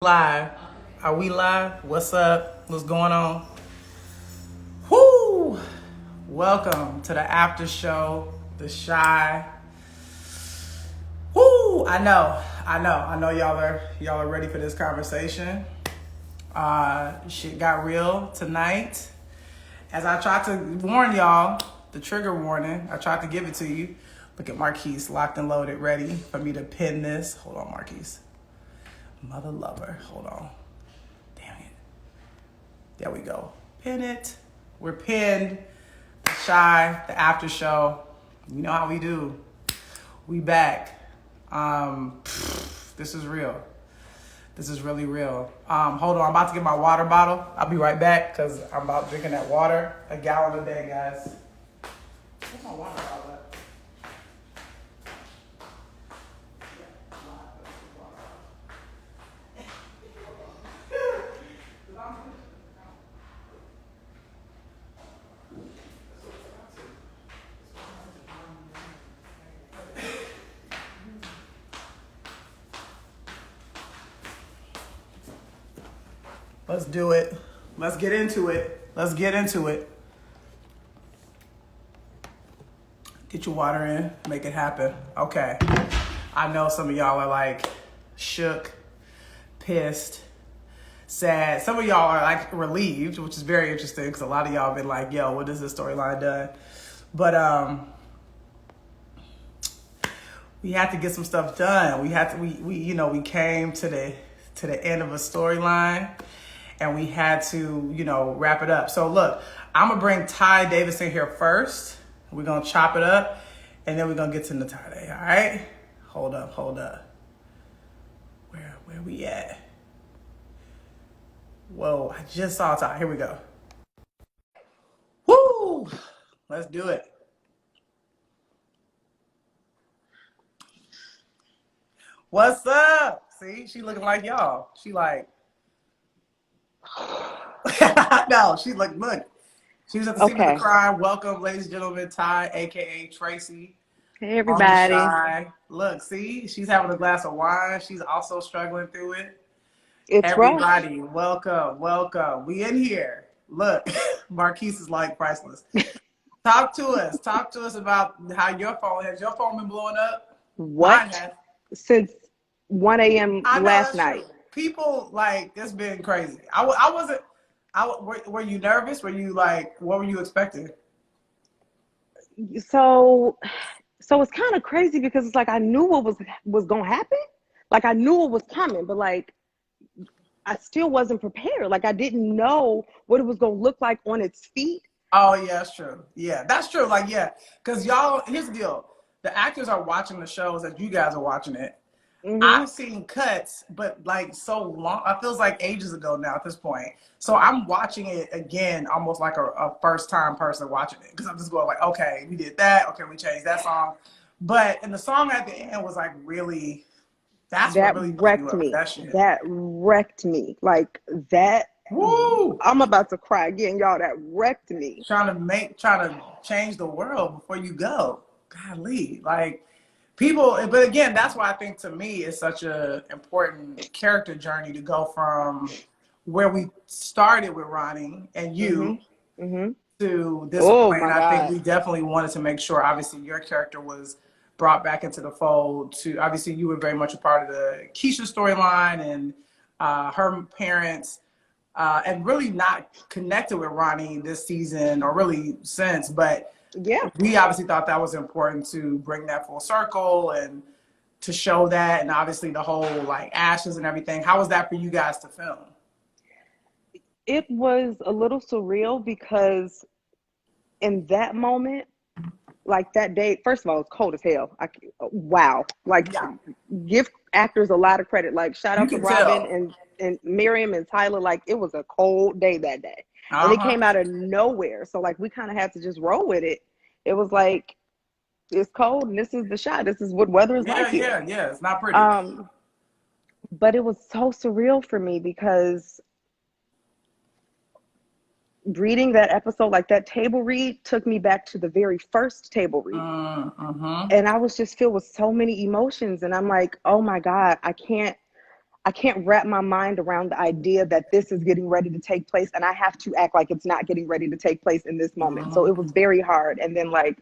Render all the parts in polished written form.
Live. Are we live? What's up? What's going on? Whoo! Welcome to the after show, The Shy. Whoo! I know y'all are ready for this conversation. Shit got real tonight. As I tried to warn y'all, the trigger warning, I tried to give it to you. Look at Marquise locked and loaded, ready for me to pin this. Hold on, Marquise. Mother lover. Hold on. Damn it. There we go. Pin it. We're pinned. The Shy, the after show. You know how we do. We back. This is real. This is really real. Hold on. I'm about to get my water bottle. I'll be right back because I'm about drinking that water. A gallon a day, guys. Where's my water bottle at? Let's do it. Let's get into it. Get your water in. Make it happen. Okay. I know some of y'all are like shook, pissed, sad. Some of y'all are like relieved, which is very interesting because a lot of y'all have been like, yo, what is this storyline done? But we had to get some stuff done. We came to the end of a storyline. And we had to, wrap it up. So look, I'm gonna bring Ty Davis in here first. We're gonna chop it up, and then we're gonna get to Ntare. All right? Hold up. Where we at? Whoa! I just saw Ty. Here we go. Woo! Let's do it. What's up? See, she looking like y'all. She like. No, she looked good. She was at the scene of the crime. Welcome, ladies and gentlemen, Ty, aka Tracy. Hey, everybody. On the Shy. Look, see, she's having a glass of wine. She's also struggling through it. It's Everybody, rough. welcome. We in here. Look, Marquise is like priceless. Talk to us about how your phone has. Your phone been blowing up? What? Since 1 a.m. last night. True. People like it's been crazy. Were you nervous? Were you like, what were you expecting? So it's kind of crazy because it's like I knew what was gonna happen. Like I knew it was coming, but like I still wasn't prepared. Like I didn't know what it was gonna look like on its feet. Oh yeah, that's true. Yeah, that's true. Like because y'all. Here's the deal: the actors are watching the shows as you guys are watching it. Mm-hmm. I've seen cuts, but like so long, it feels like ages ago now at this point. So I'm watching it again, almost like a first time person watching it. Because I'm just going like, okay, we did that. Okay, we changed that song. And the song at the end was like really, what really wrecked me. That wrecked me. Like that. Woo! I'm about to cry again, y'all. That wrecked me. Trying to change the world before you go. Golly, like. People, but again, that's why I think to me it's such an important character journey to go from where we started with Ronnie and you to this point. And I think we definitely wanted to make sure, obviously, your character was brought back into the fold. Obviously, you were very much a part of the Keisha storyline and her parents, and really not connected with Ronnie this season or really since, but. Yeah, we obviously thought that was important to bring that full circle and to show that, and obviously the whole like ashes and everything. How was that for you guys to film? It was a little surreal because in that moment, like that day, first of all, it's cold as hell. Wow. Like give actors a lot of credit. Like shout out to Robin and Miriam and Tyler. Like it was a cold day that day. And it came out of nowhere. So like we kind of had to just roll with it. It was like it's cold and this is the shot. This is what weather is like here. Yeah. It's not pretty. But it was so surreal for me because reading that episode, like that table read took me back to the very first table read. And I was just filled with so many emotions. And I'm like, oh my God, I can't I can't wrap my mind around the idea that this is getting ready to take place, and I have to act like it's not getting ready to take place in this moment. So it was very hard. And then like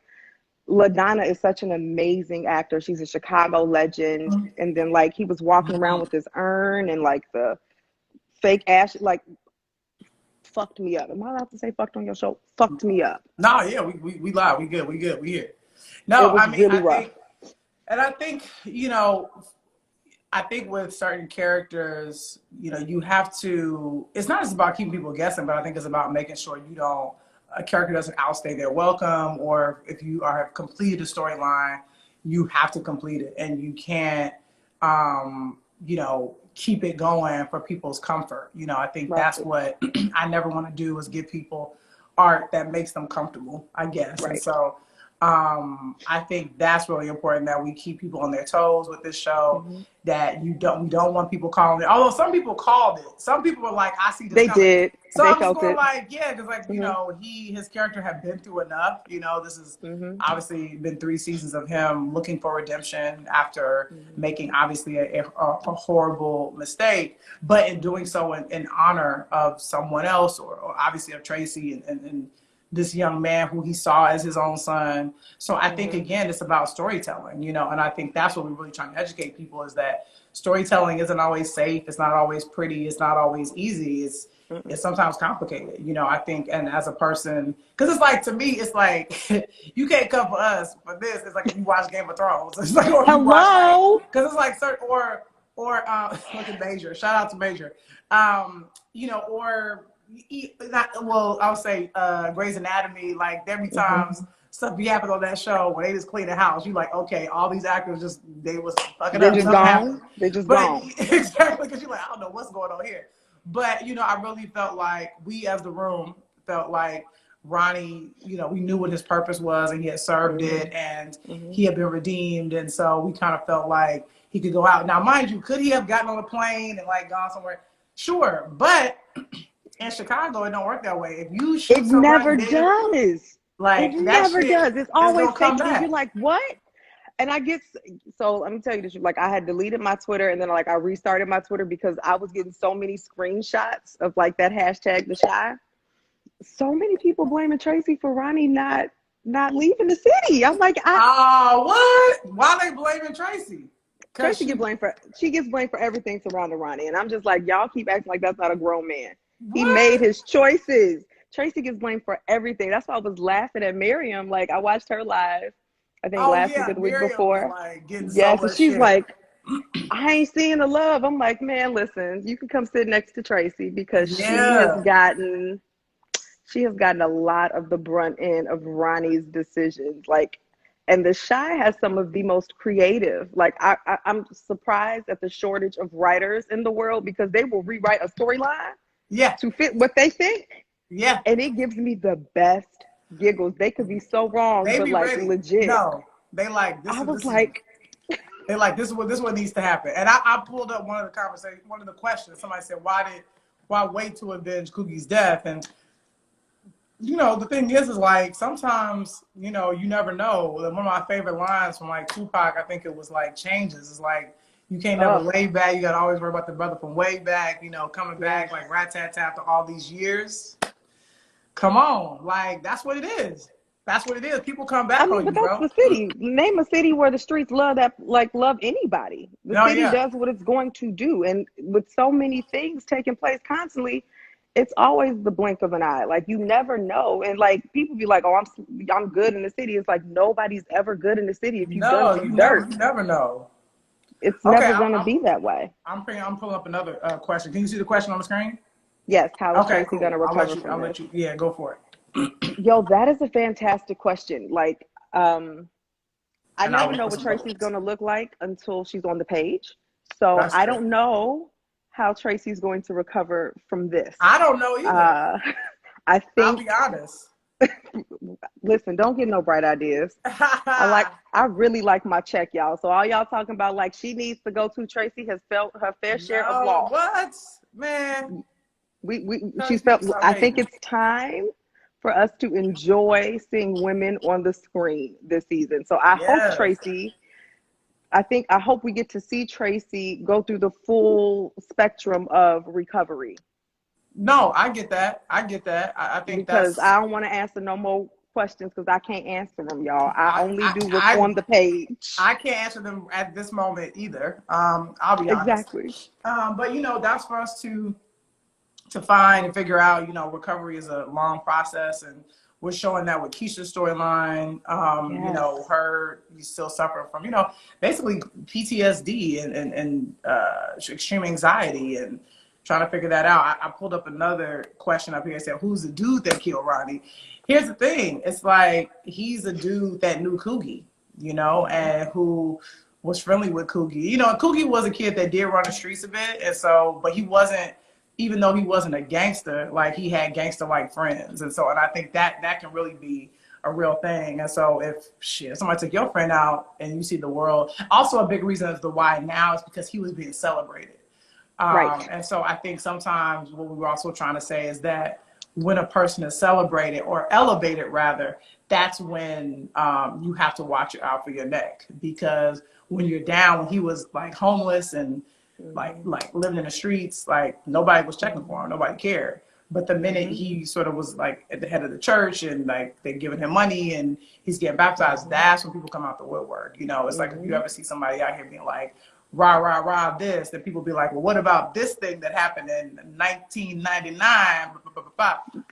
LaDonna is such an amazing actor. She's a Chicago legend. And then like he was walking around with his urn and like the fake ash, like fucked me up. Am I allowed to say fucked on your show? Fucked me up. No, yeah, we live. We good. We good. We here. It No, was I mean, really rough. I think, you know, I think with certain characters, you know, you have to, it's not just about keeping people guessing, but I think it's about making sure a character doesn't outstay their welcome, or if you have completed a storyline, you have to complete it. And you can't, you know, keep it going for people's comfort. You know, I think that's what I never want to do, is give people art that makes them comfortable, I guess. And so, I think that's really important, that we keep people on their toes with this show. That we don't want people calling it. Although some people called it. Some people were like, "I see this They coming." did. So They I was felt going it. like, yeah, because like you know, his character had been through enough. You know, this is obviously been 3 seasons of him looking for redemption after making obviously a horrible mistake, but in doing so in honor of someone else, or obviously of Tracy and this young man who he saw as his own son. So I think, again, it's about storytelling, you know, and I think that's what we're really trying to educate people, is that storytelling isn't always safe. It's not always pretty. It's not always easy. It's sometimes complicated, you know, I think. And as a person, because it's like, to me, it's like, you can't come for us for this. It's like if you watch Game of Thrones. It's like, or you watch, like, because it's like certain, or look at Major. Shout out to Major. You know, or I'll say Grey's Anatomy. Like, there be times stuff be happening on that show where they just clean the house. You like, okay, all these actors they was fucking They're up. just gone. They're just gone. Exactly, because you're like, I don't know what's going on here. But you know, I really felt like we, as the room, felt like Ronnie, you know, we knew what his purpose was, and he had served it, and he had been redeemed, and so we kind of felt like he could go out. Now, mind you, could he have gotten on a plane and like gone somewhere? Sure, but in Chicago, it don't work that way. If you shoot It somebody never does. like It that never shit does. It's is always gonna come taken, and back. you're like, what? And I get, so let me tell you this, like I had deleted my Twitter, and then like I restarted my Twitter because I was getting so many screenshots of like that hashtag The Shy. So many people blaming Tracy for Ronnie not leaving the city. I'm like, what? Why they blaming Tracy? Tracy gets blamed for everything surrounding Ronnie, and I'm just like, y'all keep acting like that's not a grown man. What? He made his choices. Tracy gets blamed for everything. That's why I was laughing at Miriam. Like, I watched her live, I think last week or the week before. Was like getting Yes, so and she's shit. like, I ain't seeing the love. I'm like, man, listen, you can come sit next to Tracy, because she has gotten a lot of the brunt end of Ronnie's decisions. Like, and The Shy has some of the most creative. Like, I'm surprised at the shortage of writers in the world, because they will rewrite a storyline to fit what they think. Yeah. And it gives me the best giggles. They could be so wrong, they but be like ready. They like, this is what needs to happen. And I pulled up one of the questions. Somebody said, why wait to avenge Cookie's death? And you know, the thing is like, sometimes, you know, you never know. One of my favorite lines from like Tupac, I think it was like, changes. It's like, you can't never lay back. You got to always worry about the brother from way back, you know, coming back like rat-tat-tat after all these years. Come on. Like, that's what it is. That's what it is. People come back on you, bro. That's the city. Name a city where the streets love anybody. The city does what it's going to do. And with so many things taking place constantly, it's always the blink of an eye. Like, you never know. And like, people be like, oh, I'm good in the city. It's like, nobody's ever good in the city if you've done some dirt. You never know. It's never going to be that way. I'm pulling up another question. Can you see the question on the screen? Yes. How is Tracy going to recover from this? Yeah, go for it. Yo, that is a fantastic question. Like, I never know what Tracy's going to look like until she's on the page. So I don't know how Tracy's going to recover from this. I don't know either. I think, I'll be honest. Listen, don't get no bright ideas. I really like my check, y'all. So all y'all talking about like she needs to go to, Tracy has felt her fair share of loss. What? Man. She's felt, I think it's time for us to enjoy seeing women on the screen this season. So I hope Tracy I hope we get to see Tracy go through the full spectrum of recovery. No, I get that. I get that. I think Because that's I don't want to answer no more questions because I can't answer them, y'all. I I, only I do what's I on the page. I can't answer them at this moment either. I'll be honest. Exactly. But that's for us to find and figure out. Recovery is a long process, and we're showing that with Keisha's storyline. Yes. Her you still suffering from basically PTSD and extreme anxiety and trying to figure that out. I pulled up another question up here and said, "Who's the dude that killed Ronnie?" Here's the thing: it's like he's a dude that knew Coogie, and who was friendly with Coogie. Coogie was a kid that did run the streets a bit, and so, but he wasn't, even though he wasn't a gangster, like he had gangster-like friends, and so, and I think that can really be a real thing. And so, if somebody took your friend out and you see the world, also a big reason as to why now is because he was being celebrated. Right. And so, I think sometimes what we were also trying to say is that when a person is celebrated or elevated, rather, that's when you have to watch out for your neck, because when you're down, when he was like homeless and like living in the streets, like nobody was checking for him, nobody cared. But the minute he sort of was like at the head of the church and like they're giving him money and he's getting baptized, that's when people come out the woodwork. It's like if you ever see somebody out here being like, rah, rah, rah, this, then people be like, well, what about this thing that happened in 1999?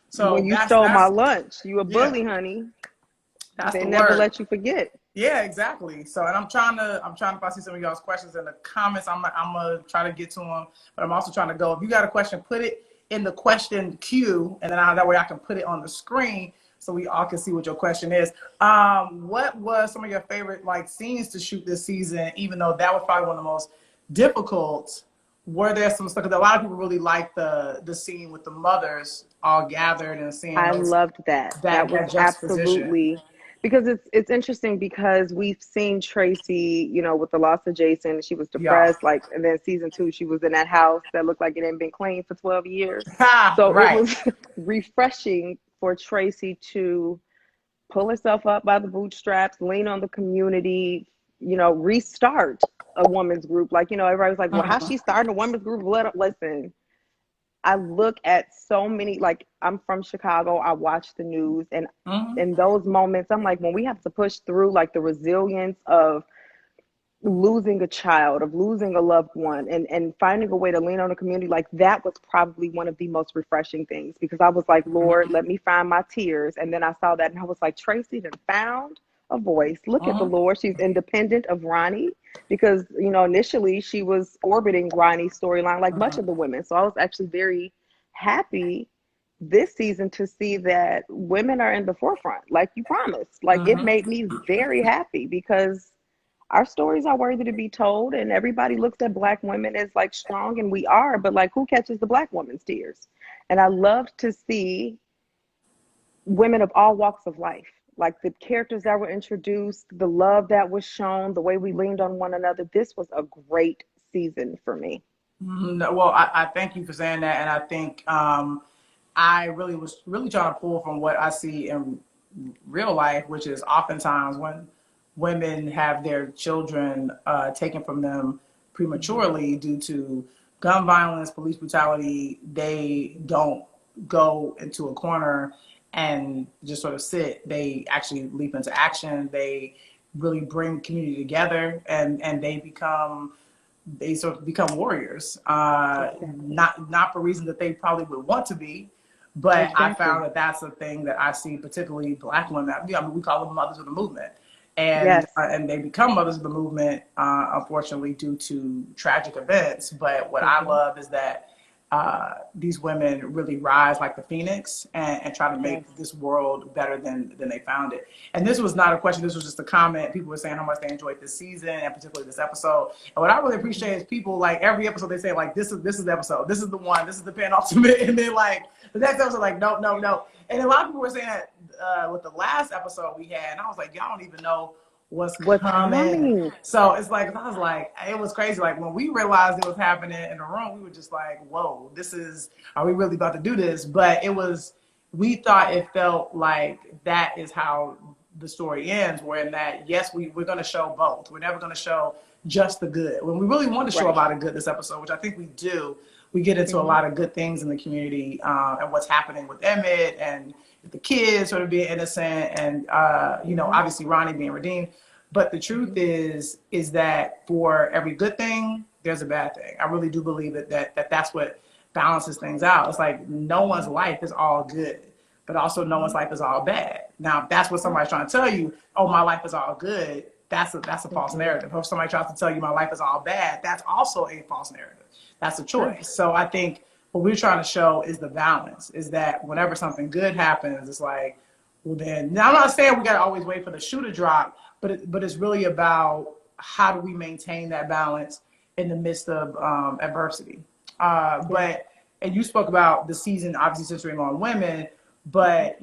So When you that's, stole my that's, lunch, you a yeah, bully, honey. that's They the never word. let you forget. Yeah, exactly. So, and I'm trying to, if I see some of y'all's questions in the comments, I'm gonna try to get to them. But I'm also trying to go. If you got a question, put it in the question queue, and then that way I can put it on the screen so we all can see what your question is. What was some of your favorite scenes to shoot this season? Even though that was probably one of the most difficult. Were there some stuff? Because a lot of people really liked the scene with the mothers all gathered and seeing I those loved that. That was that juxtaposition. absolutely, because it's interesting because we've seen Tracy, with the loss of Jason, she was Yeah. depressed, and then season 2, she was in that house that looked like it hadn't been cleaned for 12 years. Ha, So it right. was refreshing for Tracy to pull herself up by the bootstraps, lean on the community, restart a woman's group. Everybody was like, well, how's she starting a women's group? Listen, I look at so many, I'm from Chicago, I watch the news, and Mm-hmm. in those moments, I'm like, when we have to push through, the resilience of losing a child, of losing a loved one, and finding a way to lean on the community, that was probably one of the most refreshing things, because I was like, Lord, let me find my tears. And then I saw that and I was like, Tracy done found a voice. Look at the Mm-hmm. Lord. She's independent of Ronnie, because initially she was orbiting Ronnie's storyline like much of the women. So I was actually very happy this season to see that women are in the forefront, like you promised. It Mm-hmm. made me very happy, because our stories are worthy to be told, and everybody looks at Black women as strong, and we are, but who catches the Black woman's tears? And I love to see women of all walks of life, the characters that were introduced, the love that was shown, the way we leaned on one another. This was a great season for me. Well, I thank you for saying that, and I think I really was really trying to pull from what I see in real life, which is oftentimes when women have their children taken from them prematurely due to gun violence, police brutality, they don't go into a corner and just sort of sit. They actually leap into action. They really bring community together, and they sort of become warriors. Exactly. Not for reasons that they probably would want to be, but I Exactly. found that that's a thing that I see, particularly Black women. I mean, we call them mothers of the movement, and Yes. they become mothers of the movement, unfortunately, due to tragic events. But what I love is that these women really rise like the phoenix and try to Yes. make this world better than they found it. And this was not a question, this was just a comment. People were saying how much they enjoyed this season and particularly this episode. And what I really appreciate is people every episode they say this is the episode, this is the one, this is the penultimate, and then the next episode no, no, no. And a lot of people were saying that with the last episode we had, and I was like, y'all don't even know what's What's coming. coming? So it's I was like, it was crazy. When we realized it was happening in the room, we were just like, whoa, are we really about to do this? But we thought it felt like that is how the story ends, where in that, yes, we're going to show both. We're never going to show just the good. When we really want to show a lot of good this episode, which I think we do, we get into a lot of good things in the community and what's happening with Emmett and the kids sort of being innocent and, obviously Ronnie being redeemed. But the truth is that for every good thing, there's a bad thing. I really do believe that's what balances things out. It's like no one's life is all good, but also no one's life is all bad. Now, if that's what somebody's trying to tell you, oh, my life is all good, that's a false narrative. If somebody tries to tell you my life is all bad, that's also a false narrative. That's a choice. So I think what we're trying to show is the balance, is that whenever something good happens, it's like, well then, now I'm not saying we got to always wait for the shoe to drop, but it's really about how do we maintain that balance in the midst of adversity. But you spoke about the season obviously centering on women, but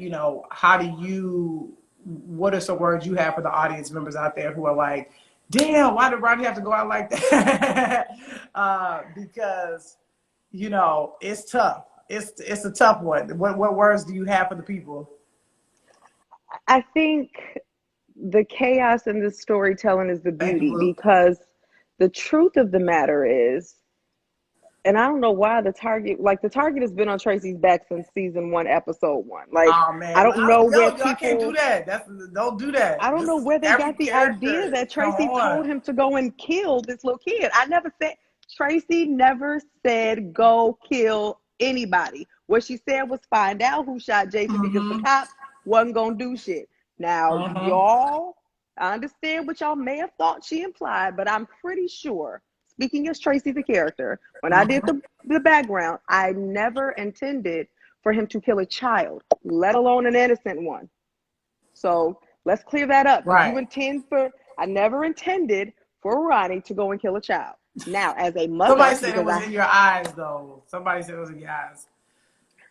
what are some words you have for the audience members out there who are like, damn, why did Ronnie have to go out like that? Because it's tough. It's a tough one. What words do you have for the people? I think the chaos in the storytelling is the beauty, because the truth of the matter is, and I don't know why the target has been on Tracy's back since season 1, episode 1. Like, oh, man. I don't know where y'all can't do that. Don't do that. I don't know where they got the idea that Tracy told him to go and kill this little kid. Tracy never said go kill anybody. What she said was find out who shot Jason, because the cops wasn't gonna do shit. Now, y'all, I understand what y'all may have thought she implied, but I'm pretty sure, speaking as Tracy the character, when I did the background, I never intended for him to kill a child, let alone an innocent one. So let's clear that up. Right. I never intended for Ronnie to go and kill a child. Now, as a mother, somebody said it was in your eyes, though. Somebody said it was in your eyes.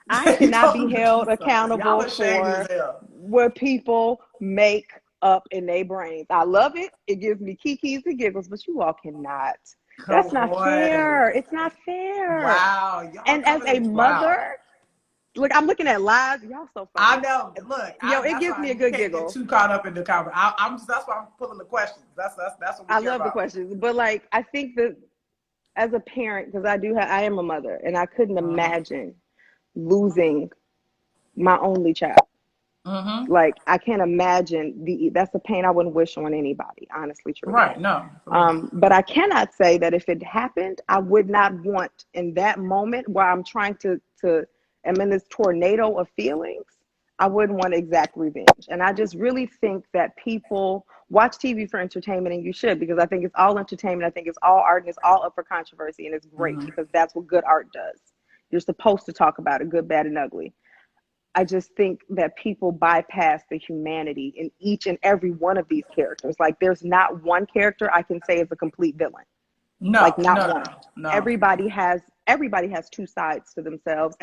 I cannot be held accountable for what people make up in their brains. I love it. It gives me kikis and giggles, but you all cannot. That's not fair. It's not fair. Wow. And as a mother, look, I'm looking at lives. Y'all so funny. I know. Look, it gives me a good giggle. Get too caught up in the conversation. That's why I'm pulling the questions. That's what we care about. I love the questions, but like, I think that as a parent, because I am a mother, and I couldn't imagine losing my only child. Like, I can't imagine that's a pain I wouldn't wish on anybody, honestly, truly. Right, no. But I cannot say that if it happened, I would not want, in that moment where I'm trying to am in this tornado of feelings, I wouldn't want to exact revenge. And I just really think that people watch TV for entertainment, and you should, because I think it's all entertainment. I think it's all art, and it's all up for controversy, and it's great because that's what good art does. You're supposed to talk about it, good, bad, and ugly. I just think that people bypass the humanity in each and every one of these characters. Like, there's not one character I can say is a complete villain. No, like not one. No. Everybody has two sides to themselves.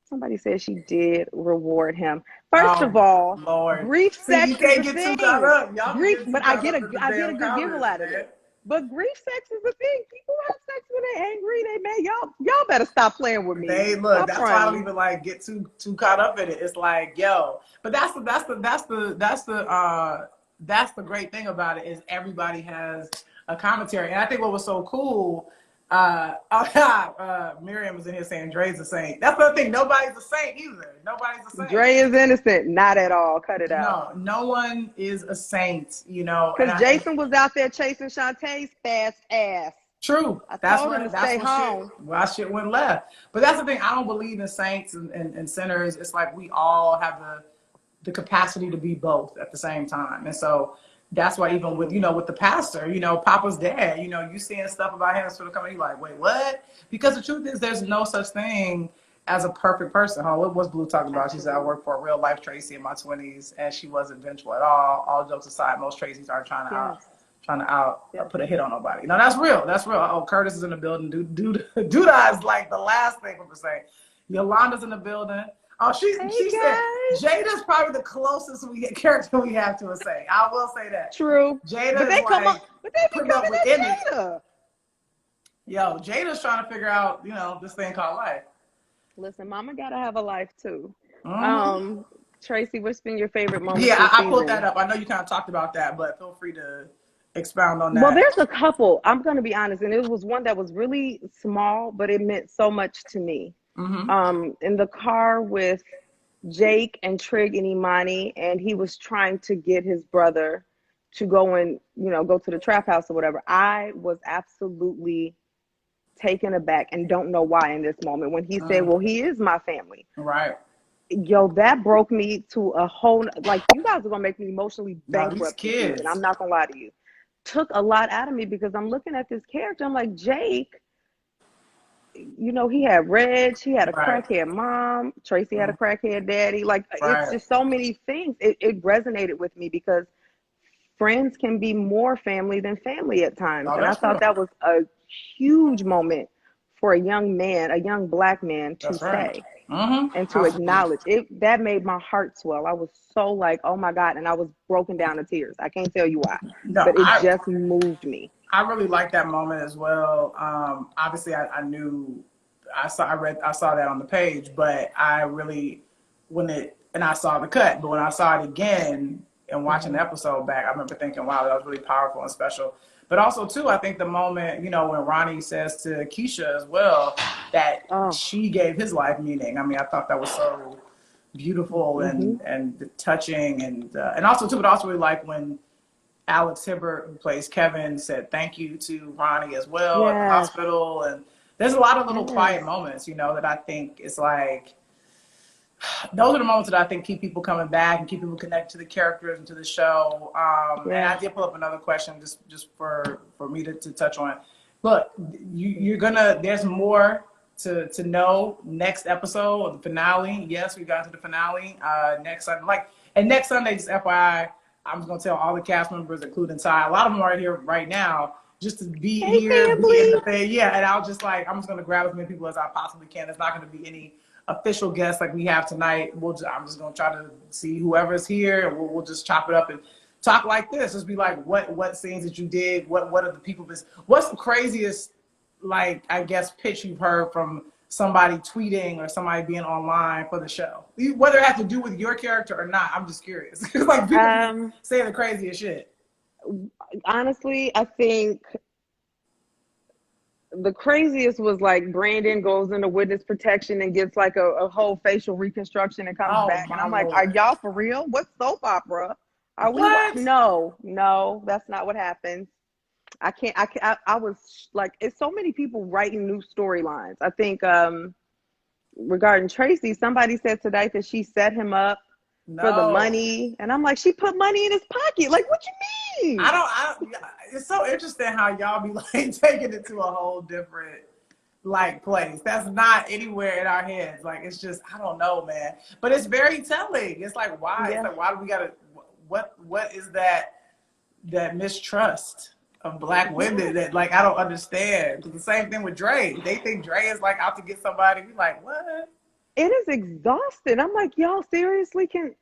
Somebody said she did reward him. First of all, Lord. Grief sex you can't is a get thing. Too caught up. Grief, but I get a good giggle out of it. But grief sex is a thing. People have sex when they're angry, they mad. Y'all better stop playing with me. That's why I don't even like get too caught up in it. It's like, yo, but that's the great thing about it, is everybody has a commentary. And I think what was so cool, Miriam was in here saying Dre's a saint. That's the thing. Nobody's a saint either. Nobody's a saint. Dre is innocent. Not at all. Cut it out. No one is a saint, Because Jason was out there chasing Shantae's fast ass. True. That's why shit went left. But that's the thing. I don't believe in saints and sinners. It's like we all have the capacity to be both at the same time. And so that's why even with the pastor, Papa's dad, you seeing stuff about him sort of coming, you're like, wait, what? Because the truth is there's no such thing as a perfect person. What was Blue talking about? She said, I worked for a real life Tracy in my 20s, and she wasn't vengeful at all. All jokes aside, most Tracys aren't trying to put a hit on nobody. No, that's real. That's real. Oh, Curtis is in the building. Duda is like the last thing we're saying. Yolanda's in the building. Oh, she said Jada's probably the closest character we have to a saint. I will say that. True. Jada but they is come like up, but they be coming at Jada. Yo, Jada's trying to figure out, this thing called life. Listen, mama gotta have a life too. Tracy, what's been your favorite moment? Yeah, I pulled that up. I know you kind of talked about that, but feel free to Expound on Well, that. there's a couple. I'm going to be honest, and it was one that was really small, but it meant so much to me. Mm-hmm. In the car with Jake and Trig and Imani, and he was trying to get his brother to go and, go to the trap house or whatever. I was absolutely taken aback and don't know why in this moment when he said, well, he is my family. Right. Yo, that broke me to a whole, like, you guys are going to make me emotionally Now these bankrupt this season. kids. I'm not going to lie to you. Took a lot out of me because I'm looking at this character. I'm like, Jake, he had Reg, he had a Right. crackhead mom, Tracy had a crackhead daddy. Like, it's Right. just so many things. It resonated with me because friends can be more family than family at times. Oh, And I that's thought true. that was a huge moment for a young man, a young Black man to That's right. say Mm-hmm. and to Absolutely. acknowledge it. That made my heart swell. I was so like, oh my God. And I was broken down to tears. I can't tell you why, No, but it just moved me. I really like that moment as well. Obviously, I knew, I saw that on the page, but I really, and I saw the cut, but when I saw it again and watching the episode back, I remember thinking, wow, that was really powerful and special. But also, too, I think the moment, when Ronnie says to Keisha as well that Oh, she gave his life meaning. I mean, I thought that was so beautiful mm-hmm. and touching, and also, too, but also really like when Alex Hibbert, who plays Kevin, said thank you to Ronnie as well at the Yes, hospital. And there's a lot of little yes, quiet moments, that I think is like, those are the moments that I think keep people coming back and keep people connected to the characters and to the show. And yes. I did pull up another question just for me to touch on. Look, you're gonna, there's more to know next episode of the finale. Yes, we got to the finale next Sunday. And next Sunday, just FYI, I'm just gonna tell all the cast members, including Ty. A lot of them are here right now, just to be Hey, here, be in the family. thing. Yeah, and I'm just gonna grab as many people as I possibly can. There's not gonna be any official guests like we have tonight. I'm just gonna try to see whoever's here, and we'll just chop it up and talk like this. Just be like, what scenes that you did? What are the people? What's the craziest, like, I guess, pitch you've heard from somebody tweeting or somebody being online for the show, whether it has to do with your character or not? I'm just curious. Like, people be Um, saying the craziest shit. Honestly, I think the craziest was like Brandon goes into witness protection and gets like a whole facial reconstruction and comes Oh back. And my I'm like, are lord. y'all for real? What soap opera are we? What? No, no, that's not what happens. I was like, it's so many people writing new storylines. I think regarding Tracy, somebody said tonight that she set him up for the No. money. And I'm like, she put money in his pocket. Like, what you mean? It's so interesting how y'all be like taking it to a whole different like place. That's not anywhere in our heads. Like, it's just, I don't know, man. But it's very telling. It's like, why? It's Yeah. like, why do we gotta, what is that mistrust of Black women that, like, I don't understand? The same thing with Dre. They think Dre is like out to get somebody. We like, what? It is exhausting. I'm like, y'all seriously can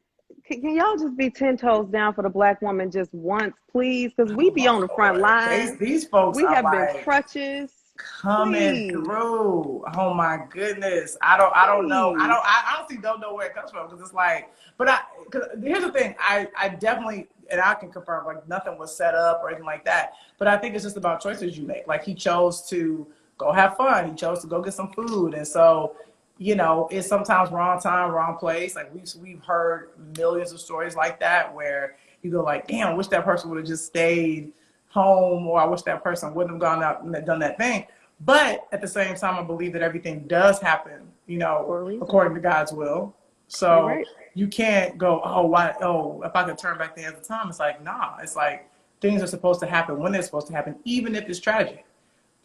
y'all just be 10 toes down for the Black woman just once, please? Because we Oh be my on the front lord. lines. These folks We are have been like crutches. coming Please, through. Oh my goodness. I don't know. please. I honestly don't know where it comes from, because it's like, cause here's the thing. I definitely, and I can confirm, like, nothing was set up or anything like that. But I think it's just about choices you make. Like, he chose to go have fun. He chose to go get some food. And so, it's sometimes wrong time, wrong place. Like, we've heard millions of stories like that where you go like, damn, I wish that person would have just stayed home, or I wish that person wouldn't have gone out and done that thing. But at the same time, I believe that everything does happen, For a reason. according to God's will. You're So right. you can't go, oh, why? Oh, if I could turn back the hands of time, it's like, nah. It's like things are supposed to happen when they're supposed to happen, even if it's tragic.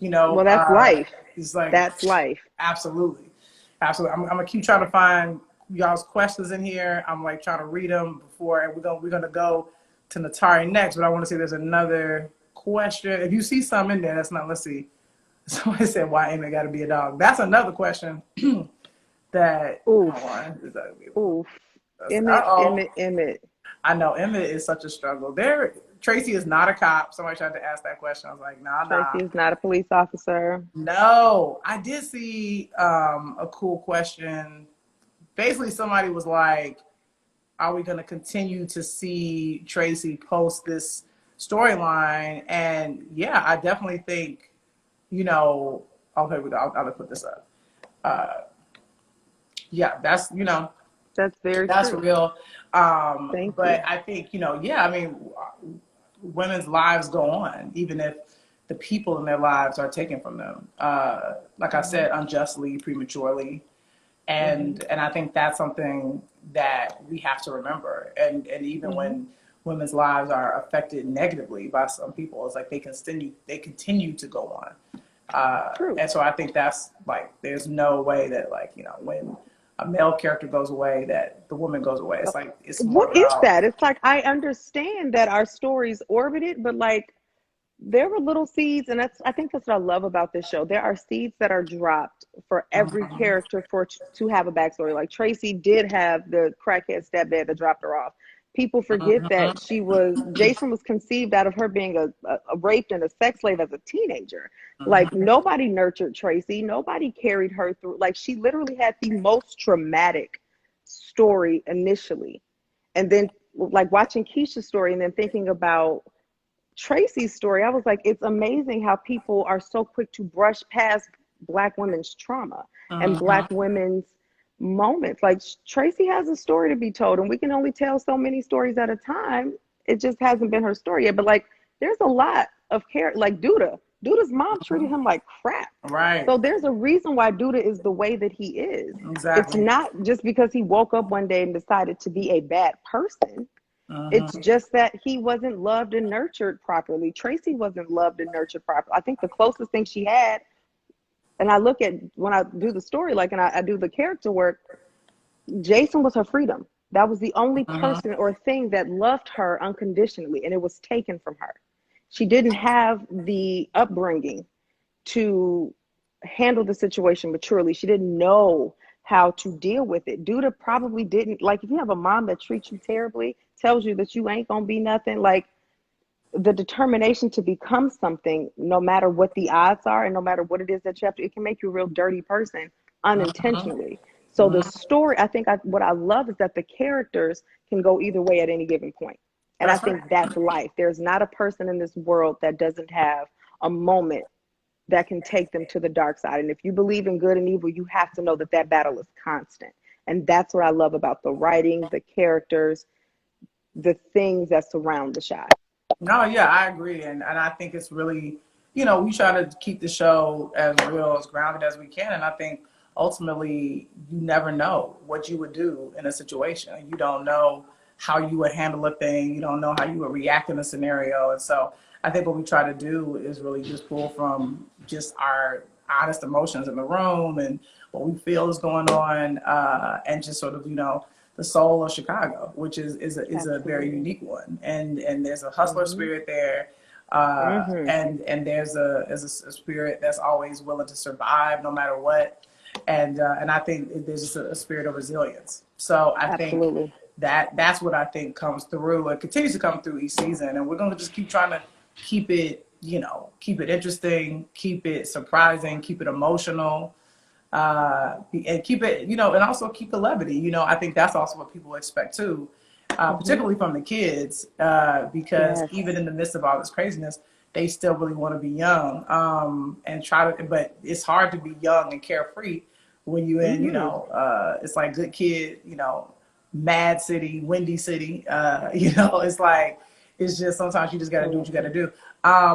You know, Well, that's life. it's like, That's life. absolutely, absolutely. I'm gonna keep trying to find y'all's questions in here. I'm like trying to read them before, and we're gonna go to Ntare next. But I want to see if there's another question. If you see some in there, that's not. Let's see. Somebody said, "Why Emmett got to be a dog?" That's another question that. Oof. Hold on. Oof. Uh Emmett, oh. Emmett, Emmett. I know Emmett is such a struggle. Tracy is not a cop. Somebody tried to ask that question. I was like, nah. Tracy is not a police officer. No. I did see a cool question. Basically, somebody was like, are we going to continue to see Tracy post this storyline. And yeah, I definitely think, you know, oh, here we go. I'll put this up. Uh, yeah, that's, you know, That's very that's true. real. Thank But you. I think, you know, yeah, I mean, women's lives go on, even if the people in their lives are taken from them. Like I Hmm. said, unjustly, prematurely. Hmm. And I think that's something that we have to remember. And even Hmm. when women's lives are affected negatively by some people, it's like they continue to go on. True. And so I think that's like, there's no way that, like, you know, when a male character goes away, that the woman goes away. It's like, it's more What is about, that? It's like I understand that our stories orbited, but like there were little seeds, and I think that's what I love about this show. There are seeds that are dropped for every mhm, character to have a backstory. Like Tracy did have the crackhead stepdad that dropped her off. People forget that Jason was conceived out of her being a raped and a sex slave as a teenager. Like mhm, nobody nurtured Tracy, nobody carried her through. Like she literally had the most traumatic story initially, and then like watching Keisha's story and then thinking about Tracy's story, I was like, it's amazing how people are so quick to brush past Black women's trauma and Black mhm. women's moments. Like Tracy has a story to be told, and we can only tell so many stories at a time. It just hasn't been her story yet. But like, there's a lot of care. Like Duda, Duda's mom treated him like crap. Right. So there's a reason why Duda is the way that he is. It's Exactly. not just because he woke up one day and decided to be a bad person. It's Mhm, just that he wasn't loved and nurtured properly. Tracy wasn't loved and nurtured properly. I think the closest thing she had, and I look at when I do the story, like, and I do the character work, Jason was her freedom. That was the only mhm. person or thing that loved her unconditionally, and it was taken from her. She didn't have the upbringing to handle the situation maturely. She didn't know how to deal with it. Duda probably didn't. Like, if you have a mom that treats you terribly, tells you that you ain't gonna be nothing, like the determination to become something, no matter what the odds are and no matter what it is that you have to, it can make you a real dirty person Mhm. unintentionally. So the Mhm. story, what I love is that the characters can go either way at any given point. And I That's right. think that's life. There's not a person in this world that doesn't have a moment that can take them to the dark side. And if you believe in good and evil, you have to know that that battle is constant. And that's what I love about the writing, the characters, the things that surround the Shy. No, yeah, I agree, and I think it's really, you know, we try to keep the show as real, as grounded as we can, and I think ultimately you never know what you would do in a situation. You don't know how you would handle a thing. You don't know how you would react in a scenario, and so I think what we try to do is really just pull from just our honest emotions in the room and what we feel is going on, and just sort of, you know, the soul of Chicago, which is a very Absolutely. unique one, and there's a hustler Mm-hmm. spirit there, Mm-hmm. and there's a spirit that's always willing to survive no matter what, and I think there's just a spirit of resilience. So I think Absolutely. that's what I think comes through and continues to come through each season, and we're gonna just keep trying to keep it, you know, keep it interesting, keep it surprising, keep it emotional, and keep it, you know, and also keep the levity. You know, I think that's also what people expect too, Mm-hmm. particularly from the kids, because Yes. even in the midst of all this craziness, they still really want to be young, and try to. But it's hard to be young and carefree when you in, you Mm-hmm. know, it's like Good Kid, you know, Mad City, Windy City. You know, it's like it's just sometimes you just got to do what you got to Absolutely. do.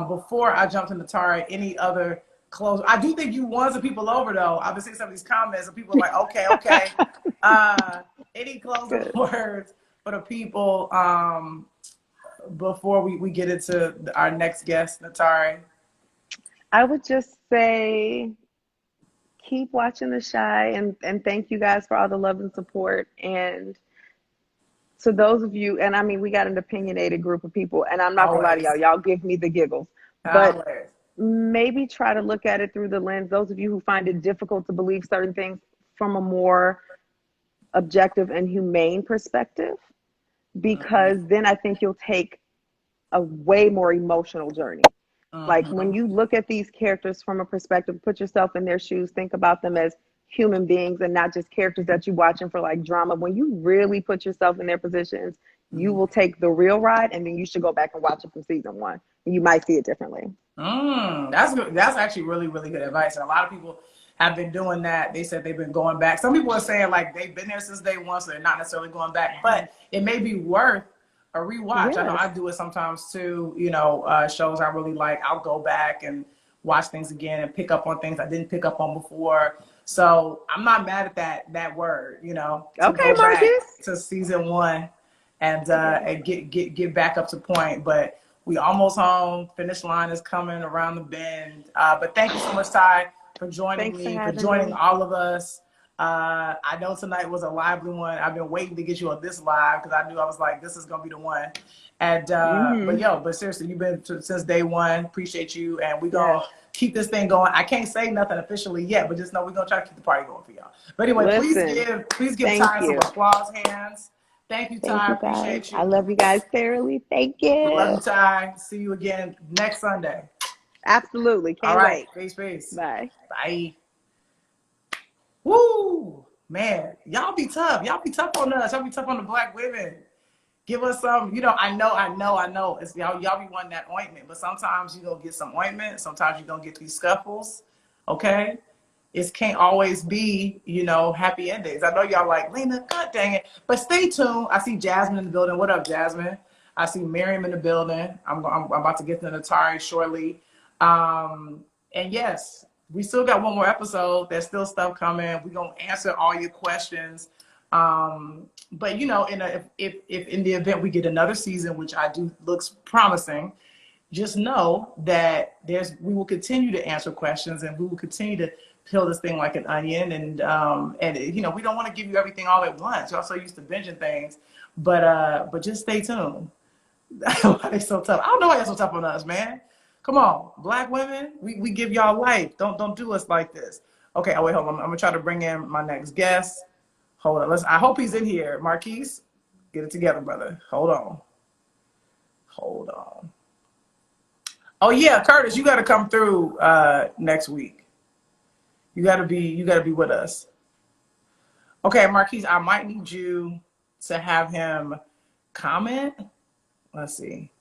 Before I jumped into Ntare, any other close? I do think you won some people over though. I've been seeing some of these comments and people are like, okay, okay. Uh, any closing Good. words for the people before we get into our next guest, Ntare? I would just say keep watching The Shy, and thank you guys for all the love and support. And to those of you, and I mean, we got an opinionated group of people, and I'm not gonna lie to y'all, Always. y'all give me the giggles. But Always. maybe try to look at it through the lens, those of you who find it difficult to believe certain things, from a more objective and humane perspective, Mm-hmm. because then I think you'll take a way more emotional journey. Like when Mm-hmm. you look at these characters from a perspective, put yourself in their shoes, think about them as human beings and not just characters that you're watching for like drama. When you really put yourself in their positions, You will take the real ride, and then you should go back and watch it from season one, and you might see it differently. That's good. That's actually really, really good advice. And a lot of people have been doing that. They said they've been going back. Some people are saying like they've been there since day one, so they're not necessarily going back. But it may be worth a rewatch. I know Yes. I do it sometimes too. Shows I really like, I'll go back and watch things again and pick up on things I didn't pick up on before. So I'm not mad at that word. To Okay, go back Marcus. to season one and get back up to point. But we almost home. Finish line is coming around the bend. But thank you so much, Ty, for joining Thanks for me, for having joining me. all of us. I know tonight was a lively one. I've been waiting to get you on this live because I knew I was like, this is gonna be the one. And but seriously, you've been since day one. Appreciate you, and we're gonna keep this thing going. I can't say nothing officially yet, but just know we're gonna try to keep the party going for y'all. But anyway, Listen, please give thank Ty some you. applause hands. Thank you, Thank Ty. you, guys. Appreciate I you. love you guys thoroughly. Thank Love you. you, Ty. See you again next Sunday. Absolutely. All Can't right. wait. Peace. Bye. Bye. Woo! Man, y'all be tough. Y'all be tough on us. Y'all be tough on the black women. Give us some, I know. It's y'all be wanting that ointment, but sometimes you're gonna get some ointment, sometimes you're gonna get these scuffles. Okay? It can't always be, happy endings. I know y'all like, Lena, god dang it. But stay tuned. I see Jasmine in the building. What up, Jasmine? I see Miriam in the building. I'm about to get to Ntare shortly. And yes, we still got one more episode. There's still stuff coming. We're gonna answer all your questions. But if in the event we get another season, which I do looks promising, just know that we will continue to answer questions and we will continue to peel this thing like an onion. And we don't want to give you everything all at once. You're so used to binging things, but just stay tuned. Why they so tough? I don't know why they're so tough on us, man. Come on, black women, we give y'all life. Don't do us like this. Okay, wait, hold on. I'm gonna try to bring in my next guest. Hold on. I hope he's in here. Marquise, get it together, brother. Hold on. Oh yeah, Curtis, you got to come through next week. You got to be with us. Okay, Marquise, I might need you to have him comment. Let's see,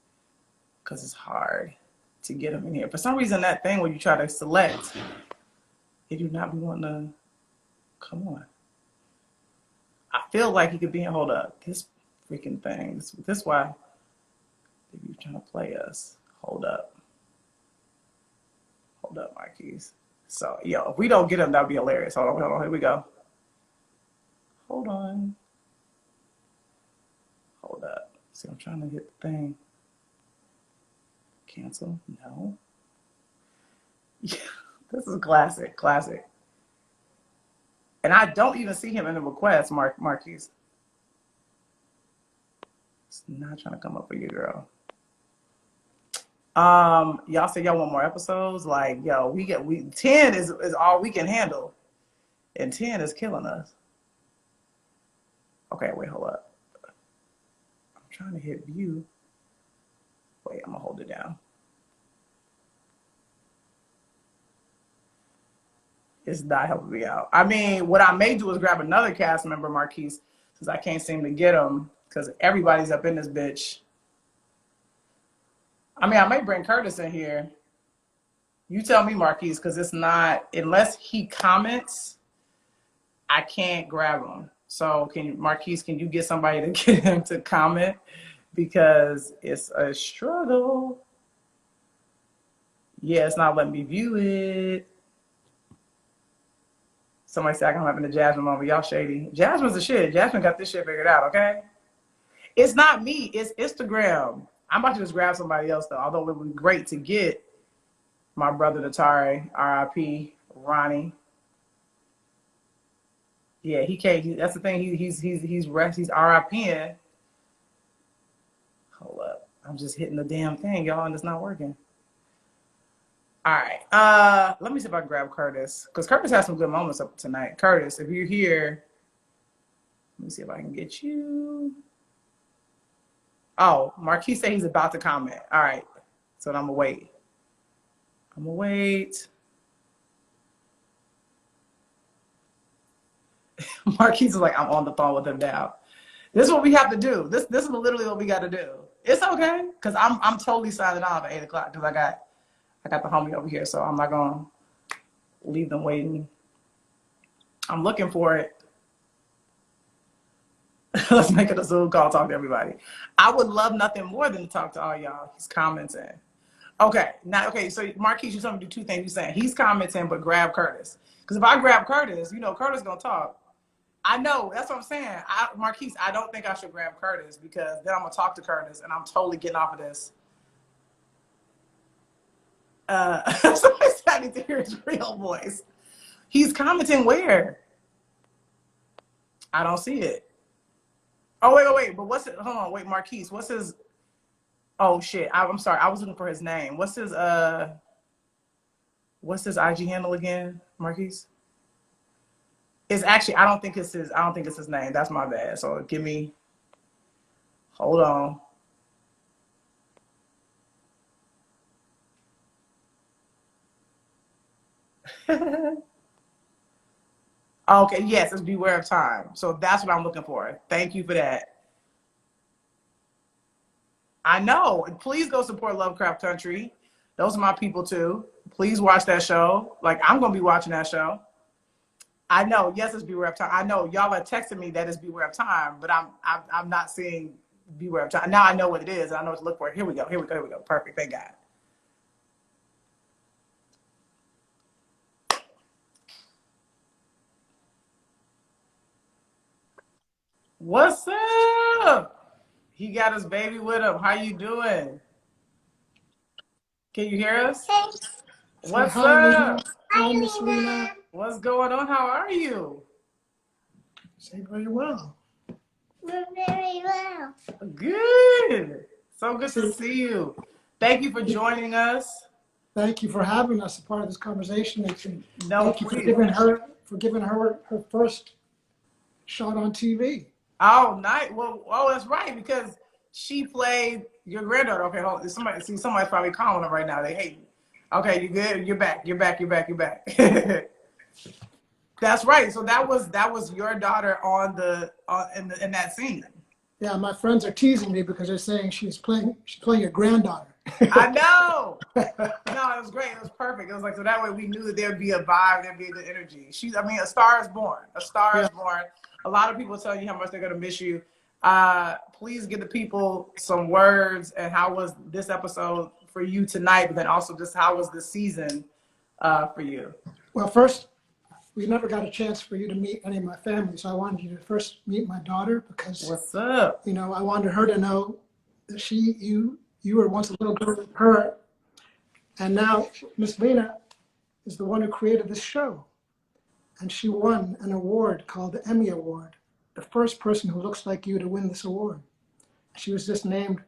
because it's hard to get him in here. For some reason, that thing where you try to select, he do not be wanting to come on. I feel like he could be in. Hold up, this freaking thing. This why you're trying to play us. Hold up, Marquise. So, if we don't get him, that'd be hilarious. Hold on. Here we go. Hold on. Hold up. See, I'm trying to hit the thing. Cancel? No. Yeah, this is classic. And I don't even see him in the request, Marquise. It's not trying to come up for you, girl. Y'all say y'all want more episodes? Like, 10 is all we can handle. And 10 is killing us. Okay, wait, hold up. I'm trying to hit view. Wait, I'm gonna hold it down. It's not helping me out. I mean, what I may do is grab another cast member, Marquise, since I can't seem to get him, because everybody's up in this bitch. I mean, I may bring Curtis in here. You tell me, Marquise, because it's not, unless he comments, I can't grab him. So Marquise, can you get somebody to get him to comment? Because it's a struggle. Yeah, it's not letting me view it. Somebody said I'm having a Jasmine moment. Y'all shady. Jasmine's the shit. Jasmine got this shit figured out, okay? It's not me. It's Instagram. I'm about to just grab somebody else, though. Although it would be great to get my brother Ntare, R.I.P. Ronnie. Yeah, he can't. That's the thing. He's R.I.P.ing. Hold up. I'm just hitting the damn thing, y'all, and it's not working. All right. Let me see if I can grab Curtis, because Curtis has some good moments up tonight. Curtis, if you're here, let me see if I can get you. Oh, Marquis said he's about to comment. All right. So I'm going to wait. Marquis is like, I'm on the phone with him now. This is what we have to do. This is literally what we got to do. It's okay because I'm totally signing off at 8 o'clock because I got the homie over here, so I'm not gonna leave them waiting. I'm looking for it. Let's make it a Zoom call. Talk to everybody. I would love nothing more than to talk to all y'all. He's commenting. Okay, now so Marquise, you told me to do two things. You're saying he's commenting, but grab Curtis because if I grab Curtis, Curtis gonna talk. I know. That's what I'm saying. Marquise, I don't think I should grab Curtis because then I'm going to talk to Curtis and I'm totally getting off of this. Somebody said I need to hear his real voice. He's commenting where? I don't see it. Oh, wait. But what's it? Hold on. Wait, Marquise. What's his? Oh, shit. I'm sorry. I was looking for his name. What's his IG handle again, Marquise? It's actually, I don't think it's his name. That's my bad. So hold on. Okay, yes, it's Beware of Time. So that's what I'm looking for. Thank you for that. I know. Please go support Lovecraft Country. Those are my people too. Please watch that show. Like, I'm gonna be watching that show. I know. Yes, it's Beware of Time. I know y'all are texting me that it's Beware of Time, but I'm not seeing Beware of Time. Now I know what it is. I know what to look for. Here we go. Perfect. Thank God. What's up? He got his baby with him. How you doing? Can you hear us? What's up? Hi, Miss Lena. What's going on? How are you? Say very well. Very well. Good. So good to see you. Thank you for joining us. Thank you for having us a part of this conversation. No, thank you for giving her her first shot on TV. Oh, nice. Well, that's right because she played your granddaughter. Okay, hold on. Somebody's probably calling her right now. They hate me. Okay, you good? You're back. That's right. So that was your daughter in that scene. Yeah, my friends are teasing me because they're saying she's playing your granddaughter. I know. No, it was great. It was perfect. It was like, so that way we knew that there'd be a vibe, there'd be a good energy. A star is born. A star is born. A lot of people tell you how much they're going to miss you. Please give the people some words and how was this episode for you tonight, but then also just how was the season for you? Well, first, we never got a chance for you to meet any of my family, so I wanted you to first meet my daughter because what's up? I wanted her to know that you were once a little girl with her, and now Miss Lena is the one who created this show, and she won an award called the Emmy Award, the first person who looks like you to win this award. She was just named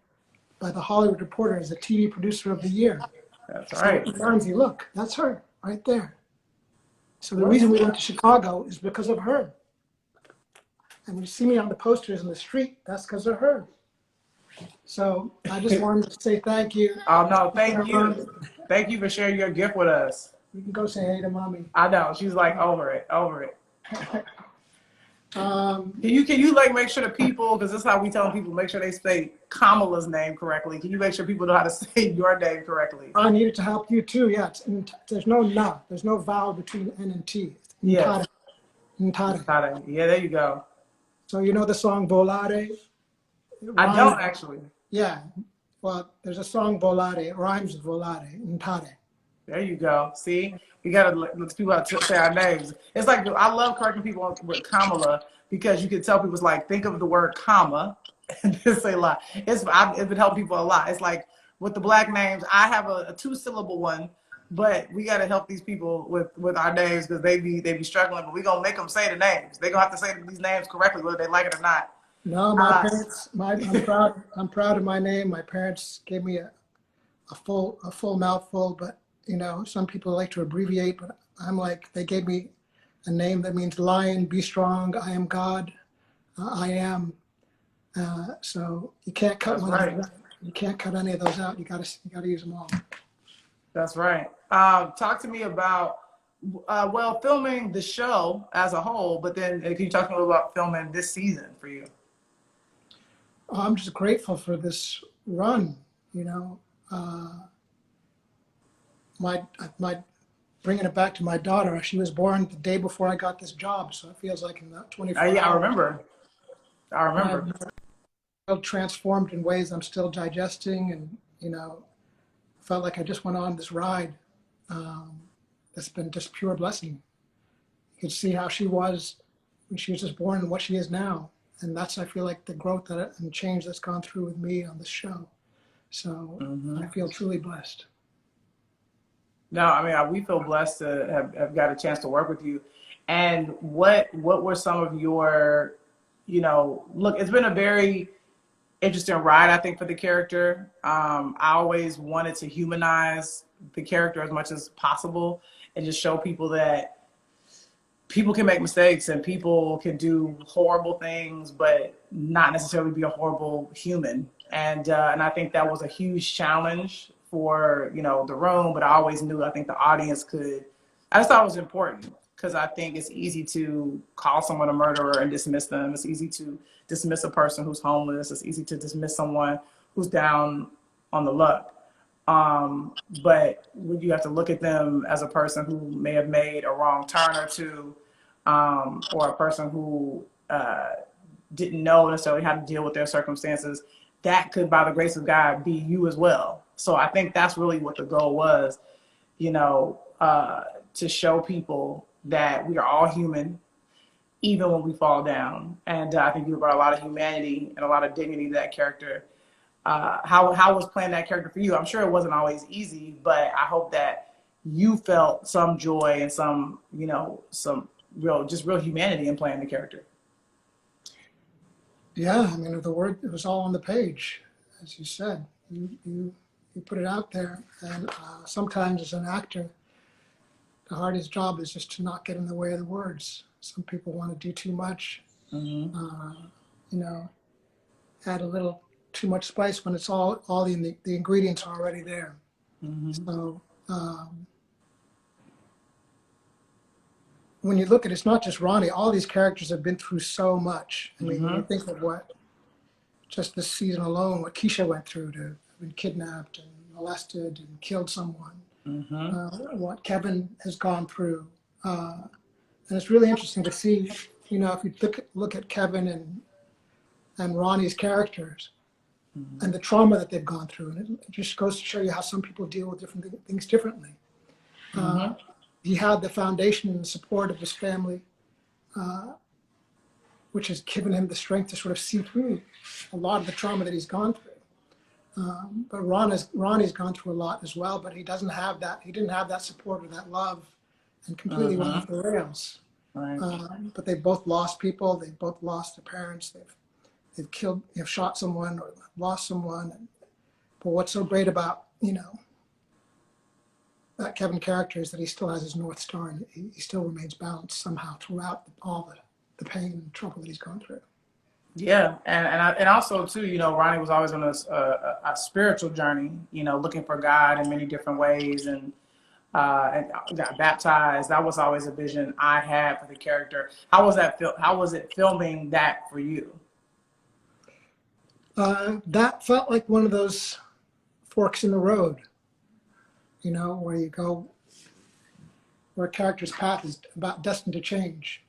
by the Hollywood Reporter as the TV Producer of the Year. That's right. So Ramsey, look, that's her right there. So the reason we went to Chicago is because of her. And you see me on the posters in the street, that's because of her. So I just wanted to say thank you. Oh, no, thank you. Thank you for sharing your gift with us. You can go say hey to mommy. I know. She's like, over it. Can you like make sure the people, because this is how we tell people, make sure they say Kamala's name correctly. Can you make sure people know how to say your name correctly? I needed to help you too. Yeah, there's no na. There's no vowel between N and T. Yes. Ntare. Yeah, there you go. So you know the song Volare? I don't actually. Yeah. Well, there's a song Volare. It rhymes with Volare. Ntare. There you go. See, we gotta let people how to say our names. It's like I love correcting people with Kamala because you can tell people, it's like, think of the word comma and then say la. It's been helping people a lot. It's like with the black names, I have a 2-syllable one, but we gotta help these people with our names because they be struggling. But we gonna make them say the names. They gonna have to say these names correctly whether they like it or not. No, my parents. I'm proud of my name. My parents gave me a full mouthful, but some people like to abbreviate, but I'm like, they gave me a name that means lion, be strong, I am God, I am. So you can't cut one of those out. You can't cut any of those out. You gotta use them all. That's right. Talk to me about filming the show as a whole, but then can you talk to me about filming this season for you? I'm just grateful for this run, you know. My bringing it back to my daughter, she was born the day before I got this job, so it feels like in that 24 Yeah, I hours, remember. I my remember. world transformed in ways I'm still digesting, and you know, felt like I just went on this ride. Um, that's been just pure blessing. You could see how she was when she was just born and what she is now, and that's I feel like the growth that and change that's gone through with me on this show. So I feel truly blessed. No, I mean, we feel blessed to have got a chance to work with you. And what were some of your, look, it's been a very interesting ride, I think, for the character. I always wanted to humanize the character as much as possible and just show people that people can make mistakes and people can do horrible things, but not necessarily be a horrible human. And I think that was a huge challenge for the room. But I always knew I think the audience could. I just thought it was important because I think it's easy to call someone a murderer and dismiss them. It's easy to dismiss a person who's homeless. It's easy to dismiss someone who's down on the luck. But you have to look at them as a person who may have made a wrong turn or two, or a person who didn't know necessarily how to deal with their circumstances. That could, by the grace of God, be you as well. So I think that's really what the goal was, to show people that we are all human, even when we fall down. And I think you brought a lot of humanity and a lot of dignity to that character. How was playing that character for you? I'm sure it wasn't always easy, but I hope that you felt some joy and some real humanity in playing the character. Yeah, I mean, the word, it was all on the page, as you said. You put it out there, and sometimes as an actor, the hardest job is just to not get in the way of the words. Some people want to do too much, add a little too much spice when it's all the ingredients are already there. So when you look at it, it's not just Ronnie. All these characters have been through so much. I mean, when you think of what just this season alone, what Keisha went through to have been kidnapped and molested and killed someone, what Kevin has gone through. And it's really interesting to see, if you look at Kevin and Ronnie's characters and the trauma that they've gone through. And it just goes to show you how some people deal with different things differently. He had the foundation and the support of his family, which has given him the strength to sort of see through a lot of the trauma that he's gone through. But Ronnie's gone through a lot as well, but he doesn't have that. He didn't have that support or that love, and completely went off the rails. Right. But they both lost people. They both lost their parents. They've killed, shot someone or lost someone. But what's so great about that Kevin character is that he still has his North Star, and he still remains balanced somehow throughout all the pain and trouble that he's gone through. Yeah, and also too, Ronnie was always on a spiritual journey, looking for God in many different ways, and got baptized. That was always a vision I had for the character. How was that? How was it filming that for you? That felt like one of those forks in the road, where you go, where a character's path is about destined to change.